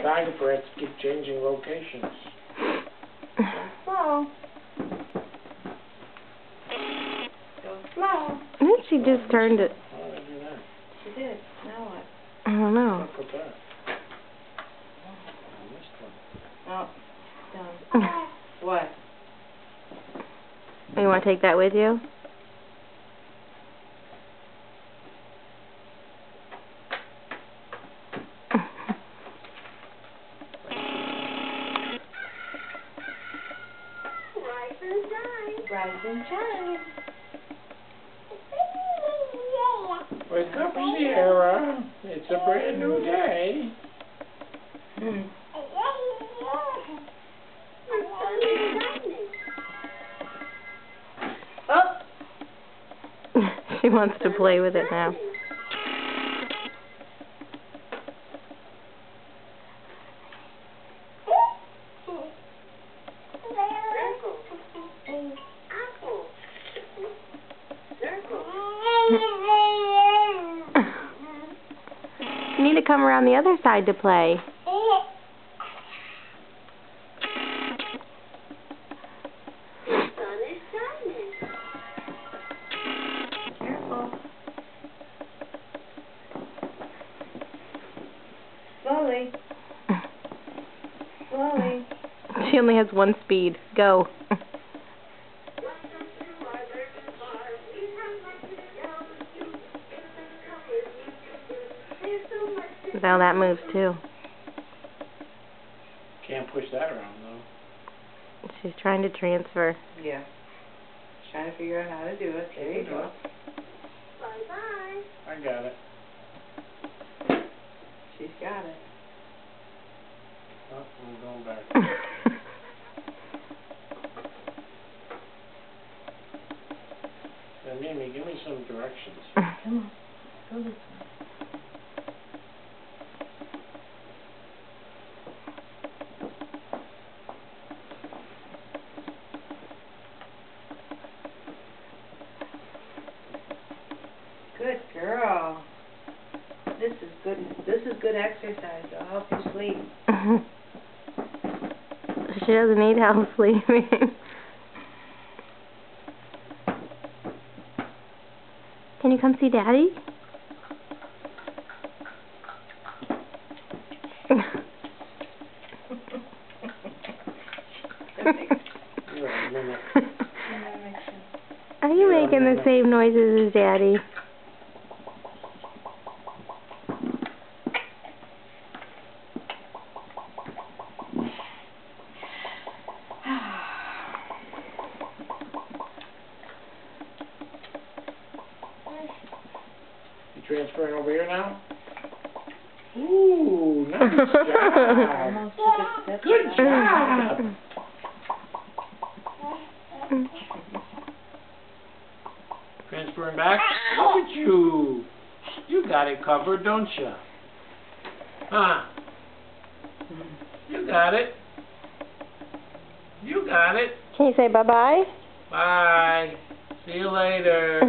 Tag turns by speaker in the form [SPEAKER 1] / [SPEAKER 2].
[SPEAKER 1] photographer has to keep changing locations.
[SPEAKER 2] Slow. Go slow.
[SPEAKER 3] I think she just turned it.
[SPEAKER 1] How did I do that?
[SPEAKER 2] She did. Now what?
[SPEAKER 3] I don't know.
[SPEAKER 1] Look at that. I missed one.
[SPEAKER 2] Oh, done. What?
[SPEAKER 3] You want to take that with you?
[SPEAKER 2] Rise and shine.
[SPEAKER 1] Wake up, Sierra. It's a brand new day.
[SPEAKER 2] Oh!
[SPEAKER 3] She wants to play with it now. You need to come around the other side to play.
[SPEAKER 2] Careful. Slowly. Slowly.
[SPEAKER 3] She only has one speed. Go. Now that moves too.
[SPEAKER 1] Can't push that around though.
[SPEAKER 3] She's trying to transfer.
[SPEAKER 2] Yeah. Trying to figure out how to do it. There you go.
[SPEAKER 1] I got it.
[SPEAKER 2] She's got it.
[SPEAKER 1] Oh, I'm going back. Now, Mimi, give me some directions.
[SPEAKER 2] Come on. Go this way. Good girl. This is good. This is good exercise. It'll help you sleep.
[SPEAKER 3] She doesn't need help sleeping. Can you come see Daddy? Are you making the same noises as Daddy?
[SPEAKER 1] You transferring over here now? Ooh, nice job.
[SPEAKER 2] Almost took a step
[SPEAKER 1] Good
[SPEAKER 2] back.
[SPEAKER 1] job. Transferring back? Look at you. You got it covered, don't you? Huh? You got it. You got it.
[SPEAKER 3] Can you say bye-bye?
[SPEAKER 1] Bye. See you later.